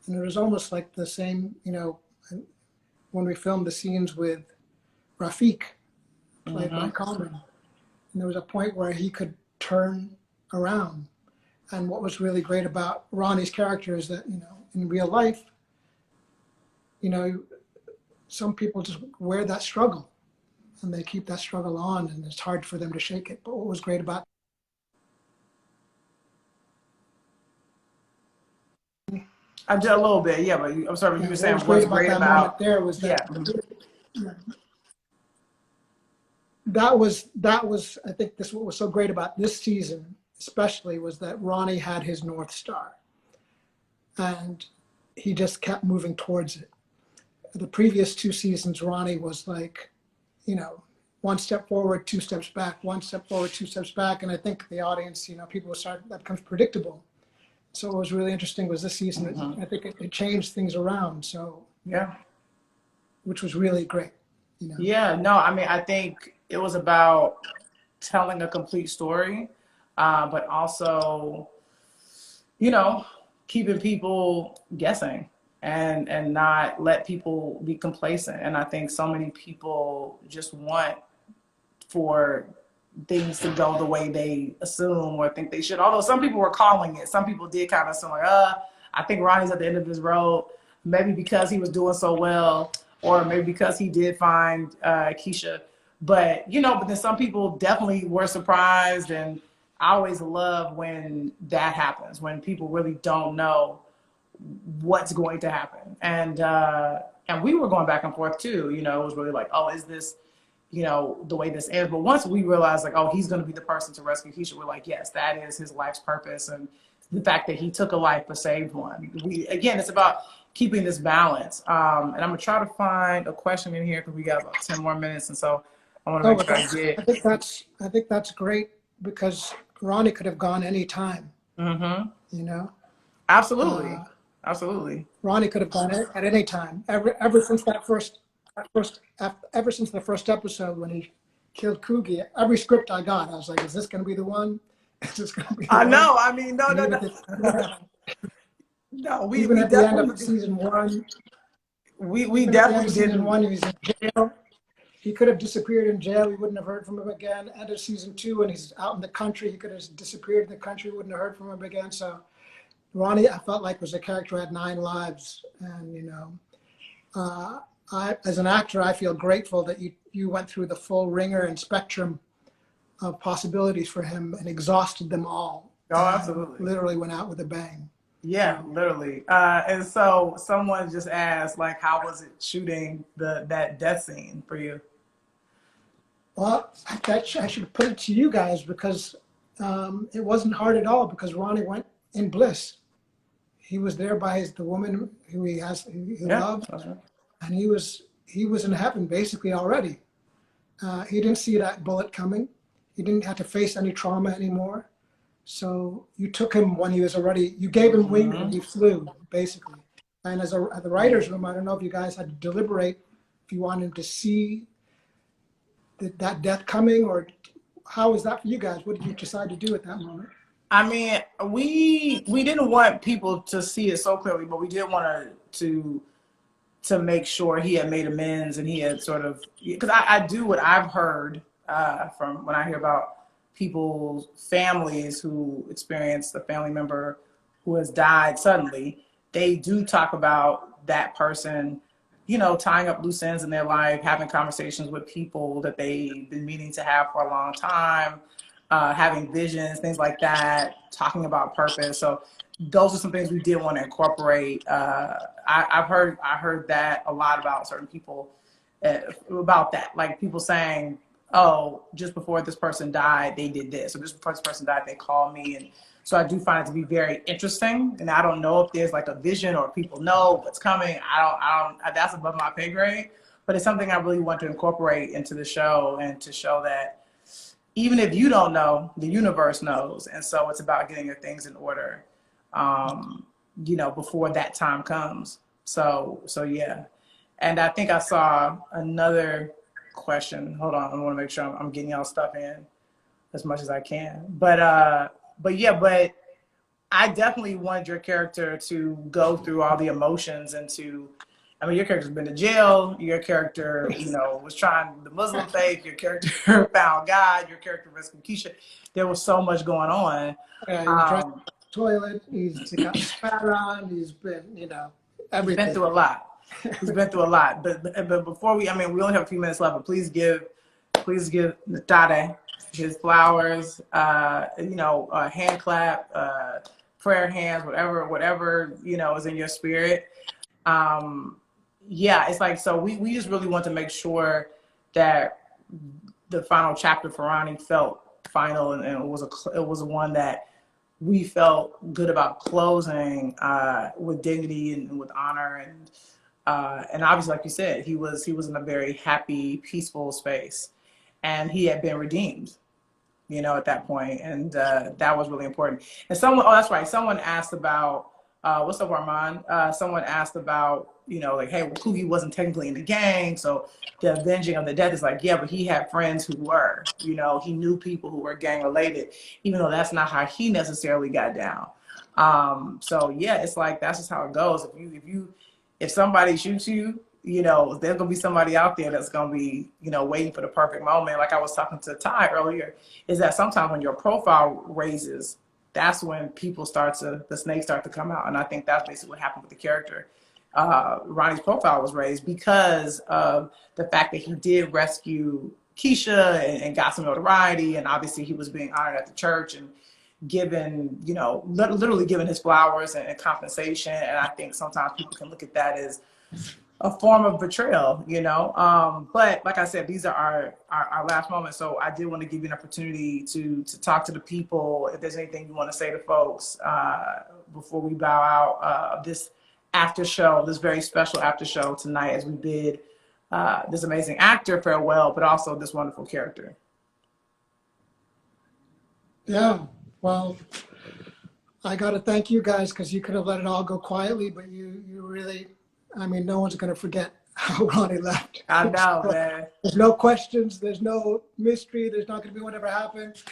And it was almost like the same, when we filmed the scenes with Rafiq, played by Common, and there was a point where he could turn around. And what was really great about Ronnie's character is that, in real life, some people just wear that struggle and they keep that struggle on, and it's hard for them to shake it. But what was great about I did a little bit, yeah, but I'm sorry, you were saying what's great about that moment there was that that was I think this what was so great about this season especially was that Ronnie had his North Star and he just kept moving towards it. The previous two seasons, Ronnie was like, one step forward, two steps back, one step forward, two steps back. And I think the audience, people that becomes predictable. So what was really interesting was this season, I think it changed things around. So yeah. which was really great. You know. Yeah, no, I mean, I think it was about telling a complete story, but also, you know, keeping people guessing and not let people be complacent. And I think so many people just want for things to go the way they assume or think they should. Although some people were calling it, some people did kind of assume like, I think Ronnie's at the end of his road, maybe because he was doing so well, or maybe because he did find Keisha. But you know, but then some people definitely were surprised, and I always love when that happens, when people really don't know what's going to happen. And we were going back and forth too. You know, it was really like, oh, is this, you know, the way this ends? But once we realized like, oh, he's going to be the person to rescue Keisha, we're like, yes, that is his life's purpose. And the fact that he took a life but saved one. Again, it's about keeping this balance. And I'm gonna try to find a question in here because we got about 10 more minutes, and so I want to Oh, make but sure I get. I think that's great because Ronnie could have gone any time. Mm-hmm. You know. Absolutely, absolutely. Ronnie could have gone at any time. Ever since ever since the first episode when he killed Coogie, every script I got, I was like, "Is this going to be the one? Is this going to be the I one?" know. I mean, no, And no, even no. at the, No, even we at the end of definitely season one, we even at the end definitely of season didn't. one, he was in jail. He could have disappeared in jail. We wouldn't have heard from him again. End of season two, when he's out in the country, he could have disappeared in the country. Wouldn't have heard from him again. So Ronnie, I felt like was a character who had 9 lives, and you know, as an actor, I feel grateful that you went through the full ringer and spectrum of possibilities for him and exhausted them all. Oh, And absolutely. literally went out with a bang. Yeah, literally. And so someone just asked, like, how was it shooting that death scene for you? Well, I should put it to you guys because it wasn't hard at all because Ronnie went in bliss. He was there by the woman who he Yeah, loved, that's right. and he was in heaven basically already. He didn't see that bullet coming. He didn't have to face any trauma anymore. So you took him when he was already. You gave him wings when he flew, basically. And as at the writers' room, I don't know if you guys had to deliberate if you wanted to see that death coming, or how was that for you guys? What did you decide to do at that moment? I mean, we didn't want people to see it so clearly, but we did want to make sure he had made amends and he had sort of, because I do what I've heard from when I hear about people's families who experienced a family member who has died suddenly. They do talk about that person, you know, tying up loose ends in their life, having conversations with people that they've been meaning to have for a long time, having visions, things like that, talking about purpose. So those are some things we did want to incorporate. I heard that a lot about certain people about that, like people saying, "Oh, just before this person died, they did this, or just before this person died, they called me." And so I do find it to be very interesting. And I don't know if there's like a vision or people know what's coming. I don't. That's above my pay grade. But it's something I really want to incorporate into the show and to show that even if you don't know, the universe knows. And so it's about getting your things in order, you know, before that time comes. So yeah. And I think I saw another question. Hold on, I want to make sure I'm getting y'all stuff in as much as I can. But I definitely wanted your character to go through all the emotions and to, I mean, your character's been to jail. Your character, you know, was trying the Muslim faith. Your character found God. Your character rescued Keisha. There was so much going on. He was dressed in the toilet. He's got spat on. He's been, you know, He's been everything. through a lot. He's been through a lot. But before we we only have a few minutes left. But please give Ntare his flowers. You know, hand clap, prayer hands, whatever you know is in your spirit. Yeah, it's like, so we just really want to make sure that the final chapter for Ronnie felt final, and it was one that we felt good about closing with dignity and with honor, and obviously, like you said, he was in a very happy, peaceful space, and he had been redeemed, you know, at that point, and that was really important. And that's right. Someone asked about what's up, Armand? Someone asked about, like, hey, well, Coogie wasn't technically in the gang, so the avenging of the death is like, yeah, but he had friends who were, he knew people who were gang related, even though that's not how he necessarily got down. So yeah, it's like, that's just how it goes. If somebody shoots you, there's gonna be somebody out there that's gonna be, waiting for the perfect moment. Like I was talking to Ty earlier, is that sometimes when your profile raises, that's when the snakes start to come out. And I think that's basically what happened with the character. Ronnie's profile was raised because of the fact that he did rescue Keisha and got some notoriety. And obviously he was being honored at the church and given, literally given his flowers and compensation. And I think sometimes people can look at that as a form of betrayal, but like I said, these are our last moments. So I did want to give you an opportunity to talk to the people. If there's anything you want to say to folks before we bow out of this after show, this very special after show tonight, as we bid this amazing actor farewell, but also this wonderful character. Yeah, well, I got to thank you guys, because you could have let it all go quietly, but you really, I mean, no one's going to forget how Ronnie left. I know, man. There's no questions. There's no mystery. There's not going to be whatever happened.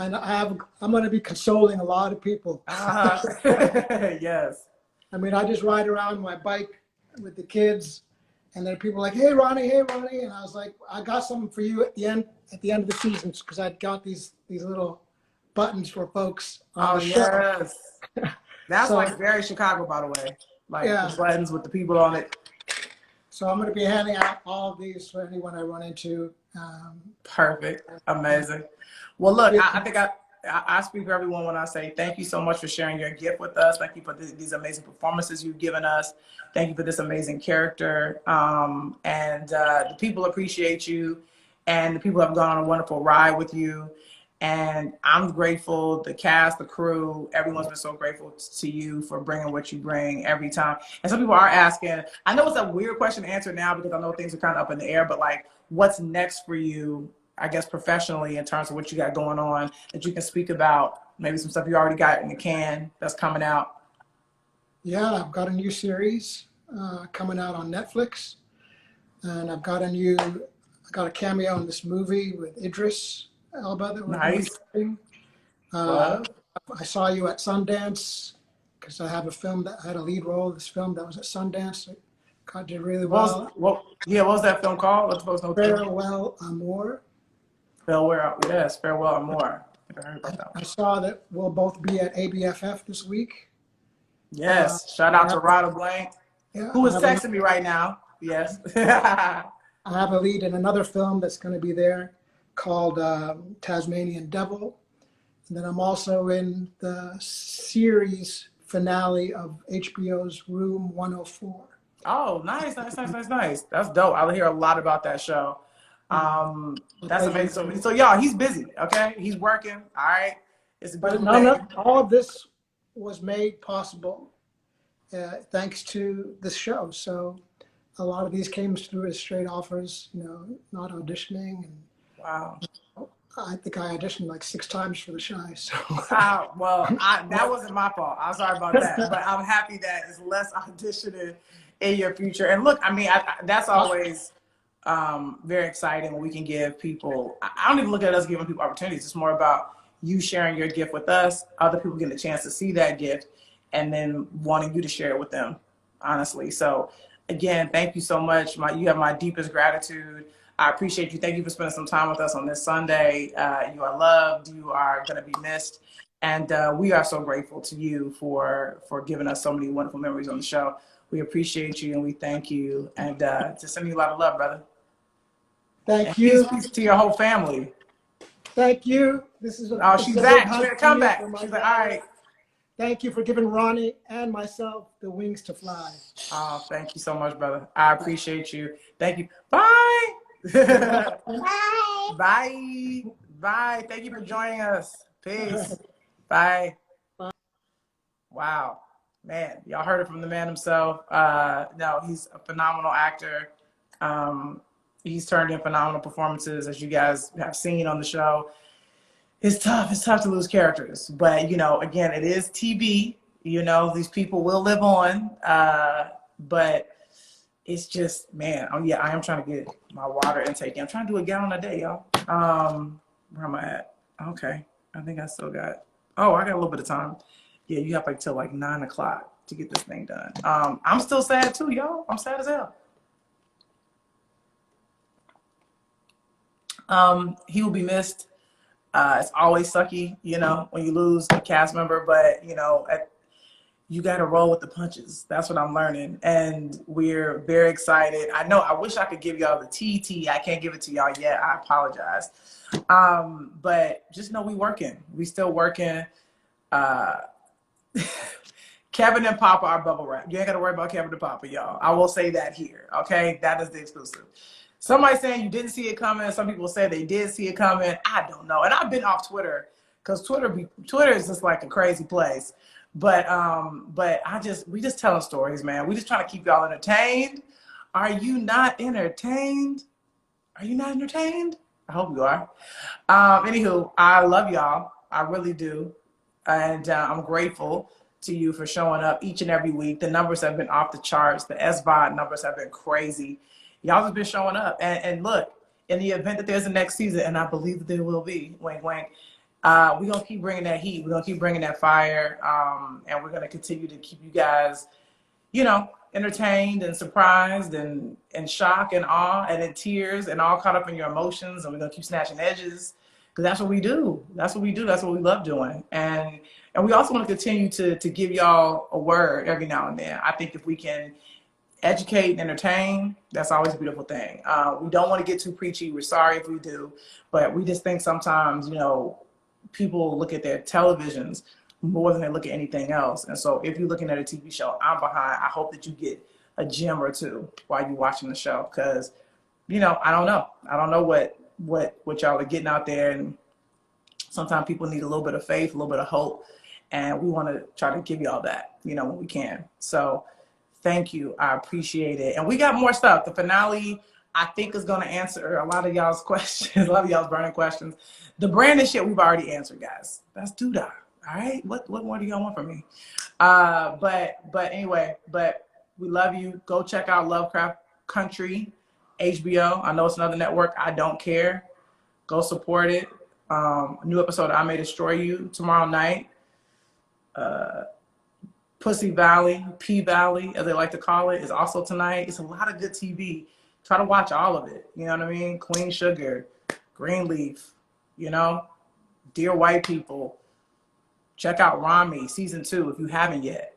And I'm going to be consoling a lot of people. Yes. I mean, I just ride around my bike with the kids, and then people are like, hey, Ronnie. And I was like, I got something for you at the end of the season, because I'd got these little buttons for folks on the show. Yes. That's like very Chicago, by the way. Like the buttons with the people on it. So I'm going to be handing out all of these for anyone I run into. Perfect. Amazing. Well, look, I think I speak for everyone when I say thank you so much for sharing your gift with us. Thank you for these amazing performances you've given us. Thank you for this amazing character. And the people appreciate you, and the people have gone on a wonderful ride with you. And I'm grateful, the cast, the crew, everyone's been so grateful to you for bringing what you bring every time. And some people are asking, I know it's a weird question to answer now because I know things are kind of up in the air, but like, what's next for you, I guess, professionally, in terms of what you got going on that you can speak about? Maybe some stuff you already got in the can that's coming out. Yeah, I've got a new series coming out on Netflix. And I've got a cameo in this movie with Idris Elba that we're Nice. doing. I saw you at Sundance, because I have a film that I had a lead role in this film that was at Sundance. It did really well. What was that film called? Let's folks know. Farewell, Amor. Farewell, Amor. I heard about that one. I saw that we'll both be at ABFF this week. Yes. Shout out to Rada Blank, who is texting me right now. Yes. I have a lead in another film that's going to be there called Tasmanian Devil. And then I'm also in the series finale of HBO's Room 104. Oh, nice. That's dope. I hear a lot about that show. That's amazing. So y'all, he's busy, okay? He's working, all right? It's a beautiful thing. All of this was made possible thanks to this show. So a lot of these came through as straight offers, not auditioning. And wow. I think I auditioned like 6 times for The Shy. So that wasn't my fault. I'm sorry about that. But I'm happy that it's less auditioning in your future. And look, I mean, that's always very exciting when we can give people, I don't even look at us giving people opportunities. It's more about you sharing your gift with us, other people getting a chance to see that gift, and then wanting you to share it with them, honestly. So again, thank you so much. You have my deepest gratitude. I appreciate you. Thank you for spending some time with us on this Sunday. You are loved. You are going to be missed. And we are so grateful to you for giving us so many wonderful memories on the show. We appreciate you and we thank you. And just sending you a lot of love, brother. Thank you. Peace to your whole family. Thank you. She's back. She's going to come back. She's like, all right. Thank you for giving Ronnie and myself the wings to fly. Oh, thank you so much, brother. I appreciate you. Thank you. Bye. Bye. Bye. Bye. Thank you for joining us. Peace. Bye. Bye. Wow. Man, y'all heard it from the man himself. No, he's a phenomenal actor. He's turned in phenomenal performances, as you guys have seen on the show. It's tough to lose characters. But, again, it is TV. You know, these people will live on, but it's just, man, oh yeah, I am trying to get my water intake. I'm trying to do a gallon a day, y'all. Where am I at? Okay, I think I still got, oh, I got a little bit of time. Yeah, you have like till like 9 o'clock to get this thing done. I'm still sad too, y'all. I'm sad as hell. He will be missed. It's always sucky, you know, when you lose a cast member, but you know, you got to roll with the punches. That's what I'm learning. And we're very excited. I know, I wish I could give y'all the TT. I can't give it to y'all yet. I apologize. But just know we working. We still working. Kevin and Papa are bubble wrap. You ain't got to worry about Kevin and Papa, y'all. I will say that here. Okay. That is the exclusive. Somebody saying you didn't see it coming. Some people say they did see it coming. I don't know. And I've been off Twitter because Twitter is just like a crazy place. But we just telling stories, man. We just trying to keep y'all entertained. Are you not entertained? Are you not entertained? I hope you are. Anywho, I love y'all. I really do. And I'm grateful to you for showing up each and every week. The numbers have been off the charts. The SVOD numbers have been crazy. Y'all have been showing up. And look, in the event that there's a next season, and I believe that there will be, wink, wink, we're going to keep bringing that heat. We're going to keep bringing that fire. And we're going to continue to keep you guys, you know, entertained and surprised and in shock and awe and in tears and all caught up in your emotions. And we're going to keep snatching edges because that's what we do. That's what we do. That's what we love doing. And we also want to continue to give y'all a word every now and then. I think if we can educate and entertain, that's always a beautiful thing. We don't want to get too preachy. We're sorry if we do, but we just think sometimes, you know, people look at their televisions more than they look at anything else. And so if you're looking at a TV show, I'm behind. I hope that you get a gem or two while you're watching the show because, you know, I don't know. I don't know what y'all are getting out there. And sometimes people need a little bit of faith, a little bit of hope. And we want to try to give y'all that, you know, when we can. So thank you. I appreciate it. And we got more stuff. The finale, I think, is going to answer a lot of y'all's questions, a lot of y'all's burning questions. The Brandon shit, we've already answered, guys. That's doodah. All right. What more do y'all want from me? But anyway, we love you. Go check out Lovecraft Country, HBO. I know it's another network. I don't care. Go support it. A new episode of I May Destroy You tomorrow night. Pussy Valley, P Valley, as they like to call it, is also tonight. It's a lot of good TV. Try to watch all of it. You know what I mean? Queen Sugar, Greenleaf, you know, Dear White People. Check out Ronnie'S season 2 if you haven't yet.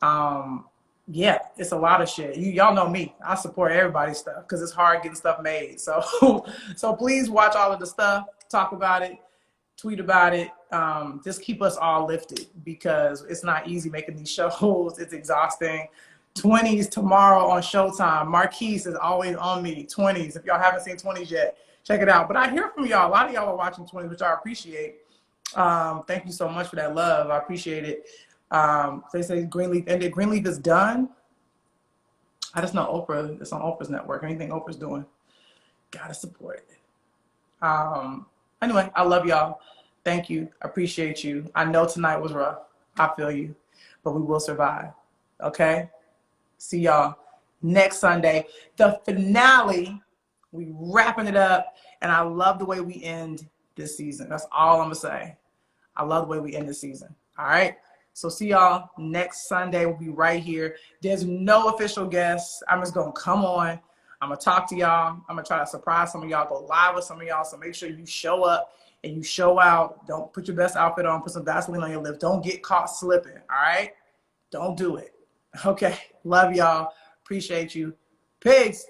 Yeah, it's a lot of shit. Y'all know me. I support everybody's stuff because it's hard getting stuff made. So please watch all of the stuff, talk about it, tweet about it. Just keep us all lifted because it's not easy making these shows. It's exhausting. 20s tomorrow on Showtime. Marquise is always on me. 20s. If y'all haven't seen 20s yet, check it out. But I hear from y'all. A lot of y'all are watching 20s, which I appreciate. Thank you so much for that love. I appreciate it. They say Greenleaf ended. Greenleaf is done. I just know Oprah. It's on Oprah's network. Anything Oprah's doing, gotta support it. Anyway, I love y'all. Thank you. I appreciate you. I know tonight was rough. I feel you, but we will survive. Okay. See y'all next Sunday. The finale. We wrapping it up, and I love the way we end this season. That's all I'm gonna say. I love the way we end this season. All right. So see y'all next Sunday. We'll be right here. There's no official guests. I'm just going to come on. I'm going to talk to y'all. I'm going to try to surprise some of y'all, go live with some of y'all. So make sure you show up and you show out. Don't put your best outfit on. Put some Vaseline on your lips. Don't get caught slipping. All right. Don't do it. Okay. Love y'all. Appreciate you. Peace.